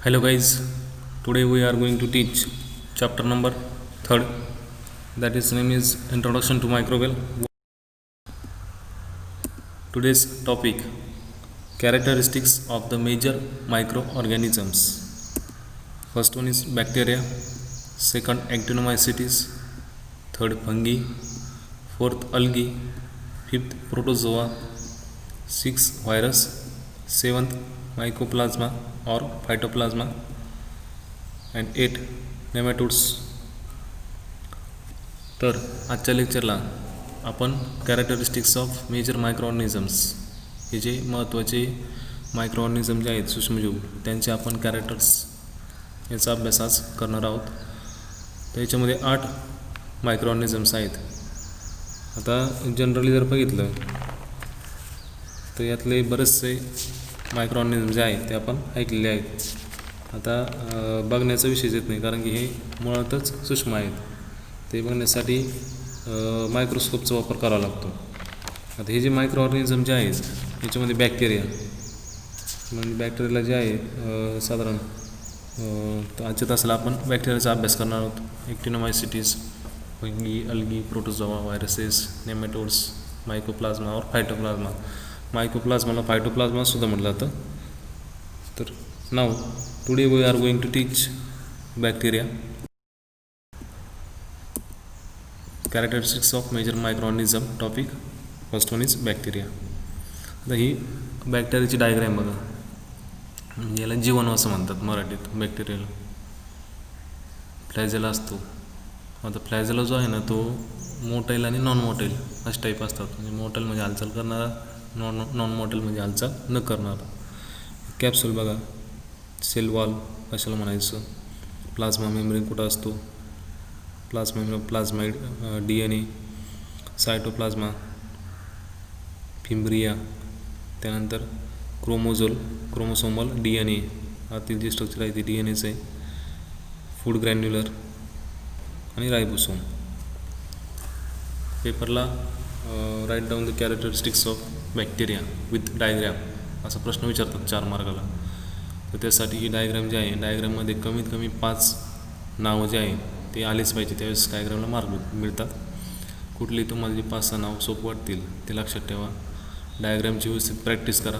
Hello guys, today we are going to teach chapter number 3rd, that is name is Introduction to Microbial. Today's topic, characteristics of the major microorganisms. First one is bacteria, second actinomycetes, third fungi, fourth algae, fifth protozoa, sixth virus, seventh mycoplasma or phytoplasma, and 8 नेमॅटोड्स. तर आजच्या लेक्चरला आपण characteristics of major मायक्रोऑर्गॅनिझम्स, हे जे महत्त्वाचे मायक्रोऑर्गॅनिझम जे आहेत सूक्ष्मजीव, त्यांचे आपण कॅरेक्टर्स याचा अभ्यास आज करणार आहोत. त्याच्यामध्ये 8 मायक्रोऑर्गॅनिझम्स आहेत. आता जनरली जर बघितलं तर यातले बरेचसे मायक्रोऑर्गॅनिझम जे आहेत ते आपण ऐकलेले आहेत. आता बघण्याचा विषयच येत नाही, कारण की हे मुळातच सूक्ष्म आहेत. ते बघण्यासाठी मायक्रोस्कोपचा वापर करावा लागतो. आता हे जे मायक्रोऑर्गॅनिझम जे आहेत याच्यामध्ये बॅक्टेरिया, म्हणजे बॅक्टेरियाला जे आहे साधारण आजच्या तासाला आपण बॅक्टेरियाचा अभ्यास करणार आहोत. Actinomycetes, fungi, algae, protozoa, viruses, nematodes, mycoplasma और फायटोप्लाझ्मा. मायकोप्लाझ्माला फायटोप्लाझ्मा सुद्धा म्हटलं जातं. तर नाव today we are going to teach bacteria. Characteristics of major microorganism topic. First one is bacteria. आता ही बॅक्टेरियाची डायग्रॅम बघा, म्हणजे याला जीवाणू असं म्हणतात मराठीत. बॅक्टेरियाला फ्लॅजेला असतो. आता फ्लॅजेला जो आहे ना तो मोटाईल आणि नॉन मोटाईल असे टाईप असतात. म्हणजे मोटाईल म्हणजे हालचाल करणारा, नॉन मोटाईल म्हणजे हालचाल न करणारा. कॅप्सूल बघा, सेल वॉल कशाला म्हणायचं. प्लाझ्मा मेम्ब्रेन कुठं असतो, प्लाझ्माइड, DNA, सायटोप्लाझ्मा, फिम्ब्रिया, त्यानंतर क्रोमोसोमल DNA, आतील जे स्ट्रक्चर आहे ते DNAचं आहे. फूड ग्रॅन्युलर आणि रायबोसोम. पेपरला write down the characteristics of bacteria with diagram असा प्रश्न विचारतात 4 मार्काला. तर त्यासाठी ही डायग्रॅम जी आहे, डायग्रॅममध्ये कमीत कमी 5 नावं जे आहे ते आलेच पाहिजे, त्यावेळेस डायग्रामला मार्क मिळतात. कुठली तुम्हाला जी 5-6 नाव सोपं वाटतील ते लक्षात ठेवा. डायग्रामची व्यवस्थित प्रॅक्टिस करा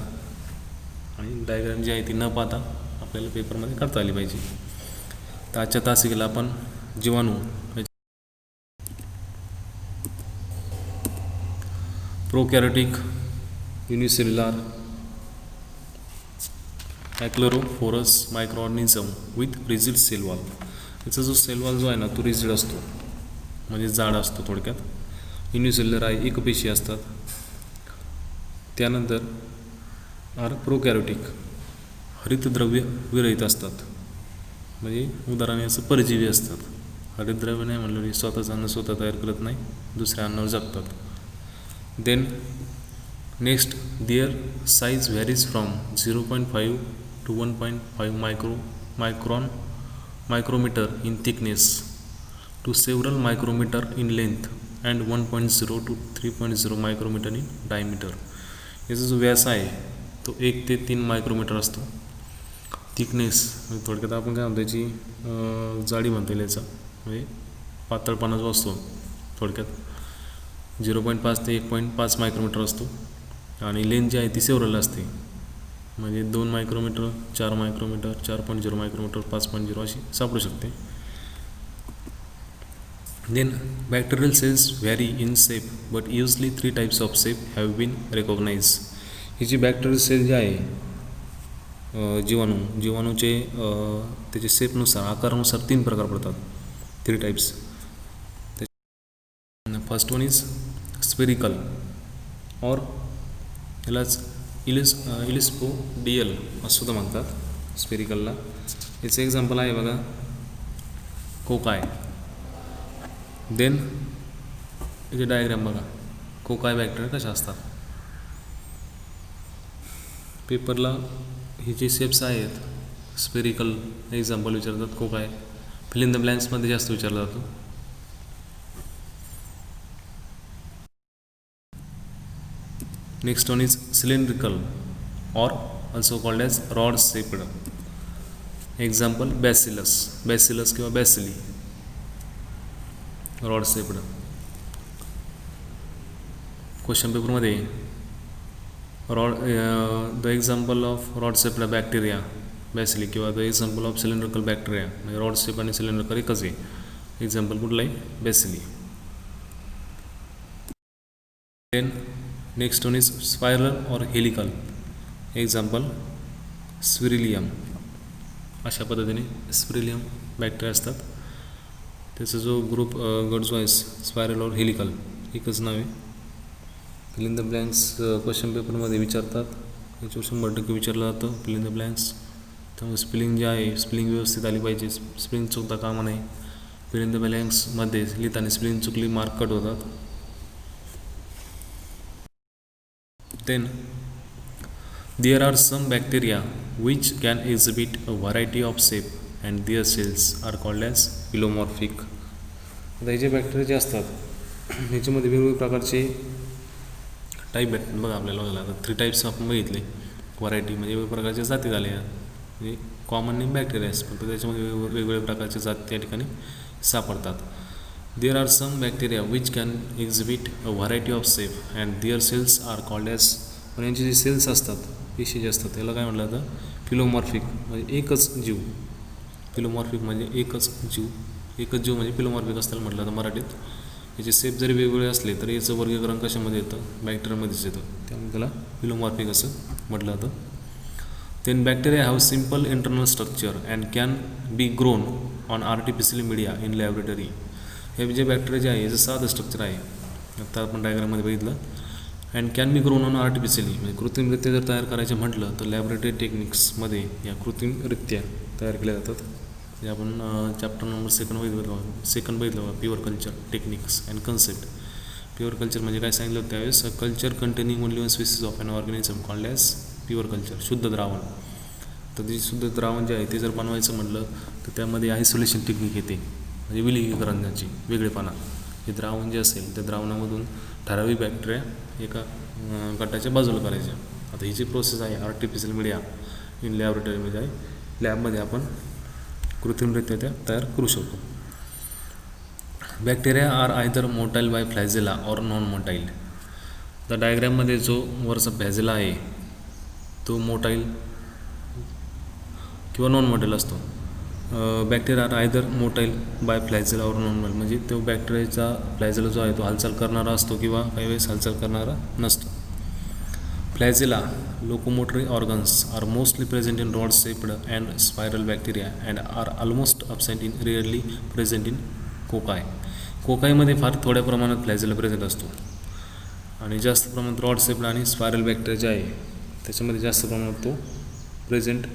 आणि डायग्राम जी आहे ती न पाहता आपल्याला पेपरमध्ये करता आली पाहिजे. तर आजच्या तासिकेला आपण जीवाणू, prokaryotic, unicellular, achlorophyllous microorganism with rigid cell wall. याचा जो सेल वॉल जो आहे ना तो रिजिड असतो, म्हणजे जाड असतो थोडक्यात. युनिसेल्युलर आहे, एकपेशी असतात. त्यानंतर प्रोकॅरियोटिक, हरितद्रव्य विरहित असतात. म्हणजे उदाहरण याचं परजीवी असतात. हरितद्रव्य नाही म्हणलं की स्वतःचं अन्न स्वतः तयार करत नाही, दुसऱ्या अन्नावर जगतात. Then next, their size varies from 0.5 to 1.5 micrometer in thickness to several micrometer in length and 1.0 to 3.0 micrometer in diameter. याचा जो व्यास आहे तो 1 ते 3 मायक्रोमीटर असतो. थिकनेस म्हणजे थोडक्यात आपण काय म्हणतो याची जाडी म्हणता येईल. याचा म्हणजे पातळपणा जो असतो थोडक्यात 0.5 ते 1.5 मायक्रोमीटर असतो. आणि लेंथ जी आहे ती सेव्हरल असते, म्हणजे 2 मायक्रोमीटर, 4 मायक्रोमीटर, 4.0 मायक्रोमीटर, 5.0 अशी सापडू शकते. Then bacterial cells vary in shape but usually 3 types of shape have been recognise. ही जी बॅक्टेरियल सेल जी आहे, जीवाणूचे त्याचे शेपनुसार, आकारानुसार 3 प्रकार पडतात, 3 types. First one is spherical और यालाच इलिस्पोडियल असं सुद्धा म्हणतात स्पेरिकलला. याचं एक्झाम्पल आहे बघा, कोकाय. देन याचे डायग्राम बघा, कोकाय बॅक्टेरिया कशा असतात. पेपरला हे जे शेप्स आहेत स्पेरिकल एक्झाम्पल विचारतात, कोकाय. फिल इन द ब्लँक्समध्ये जास्त विचारला जातो. Next one is cylindrical or also called as rod shaped. Example bacillus किंवा बॅसिली रॉड शेप्ड. क्वेश्चन पेपरमध्ये the example of rod shaped bacteria bacilli किंवा the example of cylindrical bacteria म्हणजे rod shape आणि cylinder एकच आहे. Example कुठलं आहे? Bacilli. Then next one is spiral or helical. Example spirillum. अशा पद्धतीने स्पिरिलियम बॅक्टेरिया असतात. त्याचा जो गट जो आहे स्पायरल और हेलिकल एकच नाव आहे. Fill in the blanks question पेपरमध्ये विचारतात. याच्यावर 100% विचारलं जातं फिल इन द ब्लँक्स. त्यामुळे स्पेलिंग जे आहे स्पेलिंग व्यवस्थित आली पाहिजे. स्पेलिंग चुकता कामा नाही. फिल इन द ब्लँक्समध्ये लिहिताना स्पेलिंग चुकली मार्क कट होतात. Then there are some bacteria which can exhibit a variety of shape and their cells are called as phylomorphic. आता हे जे बॅक्टेरिया जे असतात ह्याच्यामध्ये वेगवेगळ्या प्रकारचे टाईप भेटतात. बघा आपल्याला बघायला 3 टाईप्स आपण बघितले. व्हरायटी म्हणजे वेगवेगळ्या प्रकारच्या जाती झाल्या. म्हणजे कॉमन नेम बॅक्टेरिया असतात पण त्याच्यामध्ये वेगवेगळ्या प्रकारच्या जाती त्या ठिकाणी सापडतात. There are some bacteria which can exhibit a variety of shape and their cells are called as. पण यांचे जे सेल्स असतात पेशी जे असतात त्याला काय म्हटलं जातं? फिलोमॉर्फिक म्हणजे एकच जीव. फिलोमॉर्फिक म्हणजे एकच जीव म्हणजे फिलोमॉर्फिक असताना म्हटलं जातं मराठीत. याचे शेप जरी वेगवेगळे असले तरी याचं वर्गीकरण कशामध्ये येतं? बॅक्टेरियामध्येच येतं. त्यामुळे त्याला फिलोमॉर्फिक असं म्हटलं जातं. Then bacteria have simple internal structure and can be grown on artificial media in laboratory. हे जे बॅक्टेरिया जे आहे याचं साधं स्ट्रक्चर आहे. आता आपण डायग्राममध्ये बघितलं. And can be grown on artificially म्हणजे कृत्रिमरित्या जर तयार करायचं म्हटलं तर लॅबोरेटरी टेक्निक्समध्ये या कृत्रिमरित्या तयार केल्या जातात. जे आपण चॅप्टर नंबर सेकंड बघितलं pure culture techniques and concept. Pure culture म्हणजे काय सांगितलं होतं त्यावेळेस culture containing only one species of an organism called as pure culture. शुद्ध द्रावण. तर ते शुद्ध द्रावण जे आहे ते जर बनवायचं म्हटलं तर त्यामध्ये आयसोलेशन टेक्निक येते म्हणजे विलगीकरणाची वेगळेपणा. हे द्रावण जे असेल त्या द्रावणामधून ठराविक बॅक्टेरिया एका गटाच्या बाजूला करायच्या. आता ही जी प्रोसेस आहे आर्टिफिशियल मीडिया इन लॅबोरेटरीमध्ये आहे. लॅबमध्ये आपण कृत्रिमरित्या त्या तयार करू शकतो. Bacteria are either motile by flagella or non motile. तर डायग्रॅममध्ये जो वरचा फ्लॅझेला आहे तो मोटाईल किंवा नॉन मोटाईल असतो. Bacteria are either motile by flagella or non motile म्हणजे तो बॅक्टेरियाचा फ्लॅझेला जो आहे तो हालचाल करणारा असतो किंवा काही वेळेस हालचाल करणारा नसतो. Flagella locomotory organs are mostly present in rod shaped and spiral bacteria and are almost absent in rarely present in cocci. कोकायमध्ये फार थोड्या प्रमाणात फ्लॅझेला प्रेझेंट असतो आणि जास्त प्रमाणात रॉड शेप्ड आणि स्पायरल बॅक्टेरिया जे आहे त्याच्यामध्ये जास्त प्रमाणात तो प्रेझेंट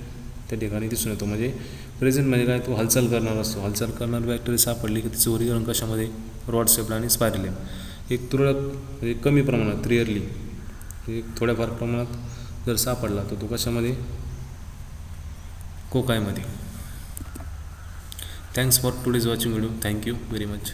त्या ठिकाणी दिसून येतो. म्हणजे प्रेझेंट म्हणजे काय तो हालचाल करणारा असतो. हालचाल करणारी बॅक्टेरिया सापडली की तिचं वर्गीकरण कशामध्ये? रॉड शेप्ड आणि स्पायरलियम. एक तुरळक म्हणजे कमी प्रमाणात रिअरली एक थोड्याफार प्रमाणात जर सापडला तर तो कशामध्ये? कोकायमध्ये. Thanks for today's watching video. Thank you very much.